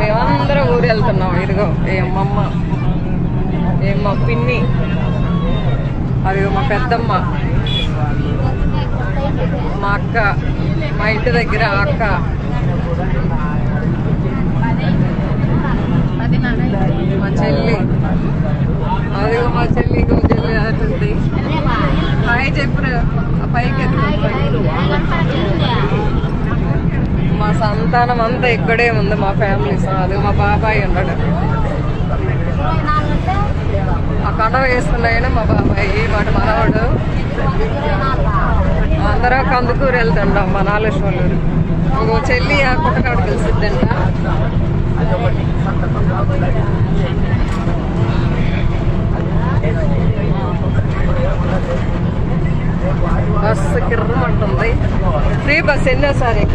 మేమందరం ఊరు వెళ్తున్నాం. ఇదిగో ఏమమ్మ, ఏమ్మా పిన్ని, అదిగో మా పెద్దమ్మ, మా అక్క, మా ఇంటి దగ్గర అక్క, మా చెల్లి, అదిగో మా చెల్లి చెల్లి హాయ్ చెప్పురు పైకి. మా సంతానం అంతా ఇక్కడే ఉంది, మా ఫ్యామిలీస్. అది మా బాబాయ్ ఉన్నాడు, ఆ కండ వేసుకున్నాయని మా బాబాయ్, వాటి మనవాడు. అందరూ కందుకూరు వెళ్తుంటాం, మా నాగేశ్వరూరు. ఇంకో చెల్లి ఆ కుట్టకాడు తెలిసిద్దంట. బస్సు కిర్రమంటుంది. Free bus ఎన్నోసారి